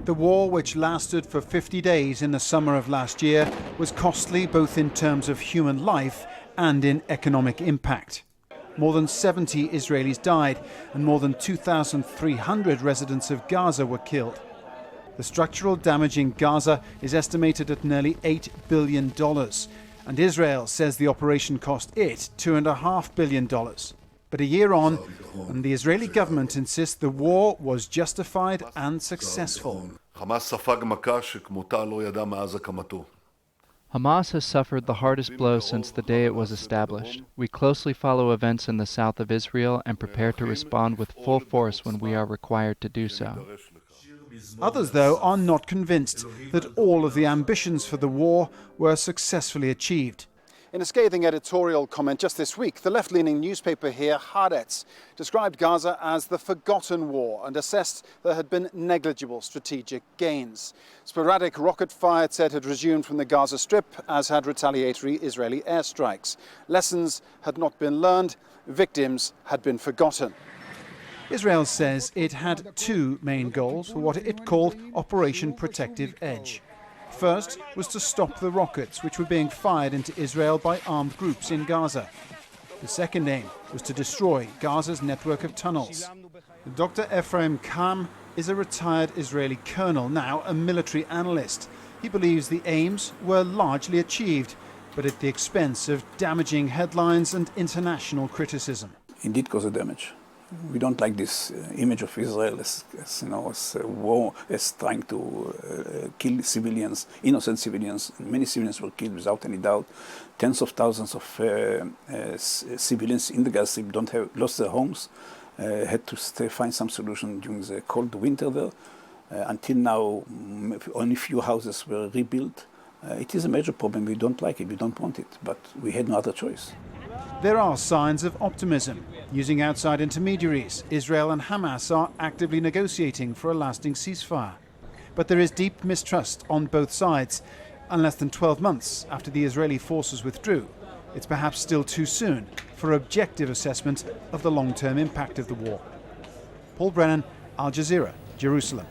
The war, which lasted for 50 days in the summer of last year, was costly both in terms of human life and in economic impact. More than 70 Israelis died and more than 2,300 residents of Gaza were killed. The structural damage in Gaza is estimated at nearly $8 billion, and Israel says the operation cost it $2.5 billion. But a year on, and the Israeli government insists the war was justified and successful. Hamas has suffered the hardest blow since the day it was established. We closely follow events in the south of Israel and prepare to respond with full force when we are required to do so. Others, though, are not convinced that all of the ambitions for the war were successfully achieved. In a scathing editorial comment just this week, the left-leaning newspaper here, Haaretz, described Gaza as the forgotten war and assessed there had been negligible strategic gains. Sporadic rocket fire, it said, had resumed from the Gaza Strip, as had retaliatory Israeli airstrikes. Lessons had not been learned, victims had been forgotten. Israel says it had two main goals for what it called Operation Protective Edge. First was to stop the rockets which were being fired into Israel by armed groups in Gaza. The second aim was to destroy Gaza's network of tunnels. Dr. Ephraim Kam is a retired Israeli colonel, now a military analyst. He believes the aims were largely achieved, but at the expense of damaging headlines and international criticism. It did cause a damage. We don't like this image of Israel as a war, as trying to kill civilians, innocent civilians. Many civilians were killed without any doubt. Tens of thousands of civilians in the Gaza Strip lost their homes, had to find some solution during the cold winter there. Until now, only few houses were rebuilt. It is a major problem. We don't like it, we don't want it, but we had no other choice. There are signs of optimism. Using outside intermediaries, Israel and Hamas are actively negotiating for a lasting ceasefire. But there is deep mistrust on both sides. And less than 12 months after the Israeli forces withdrew, it's perhaps still too soon for objective assessment of the long-term impact of the war. Paul Brennan, Al Jazeera, Jerusalem.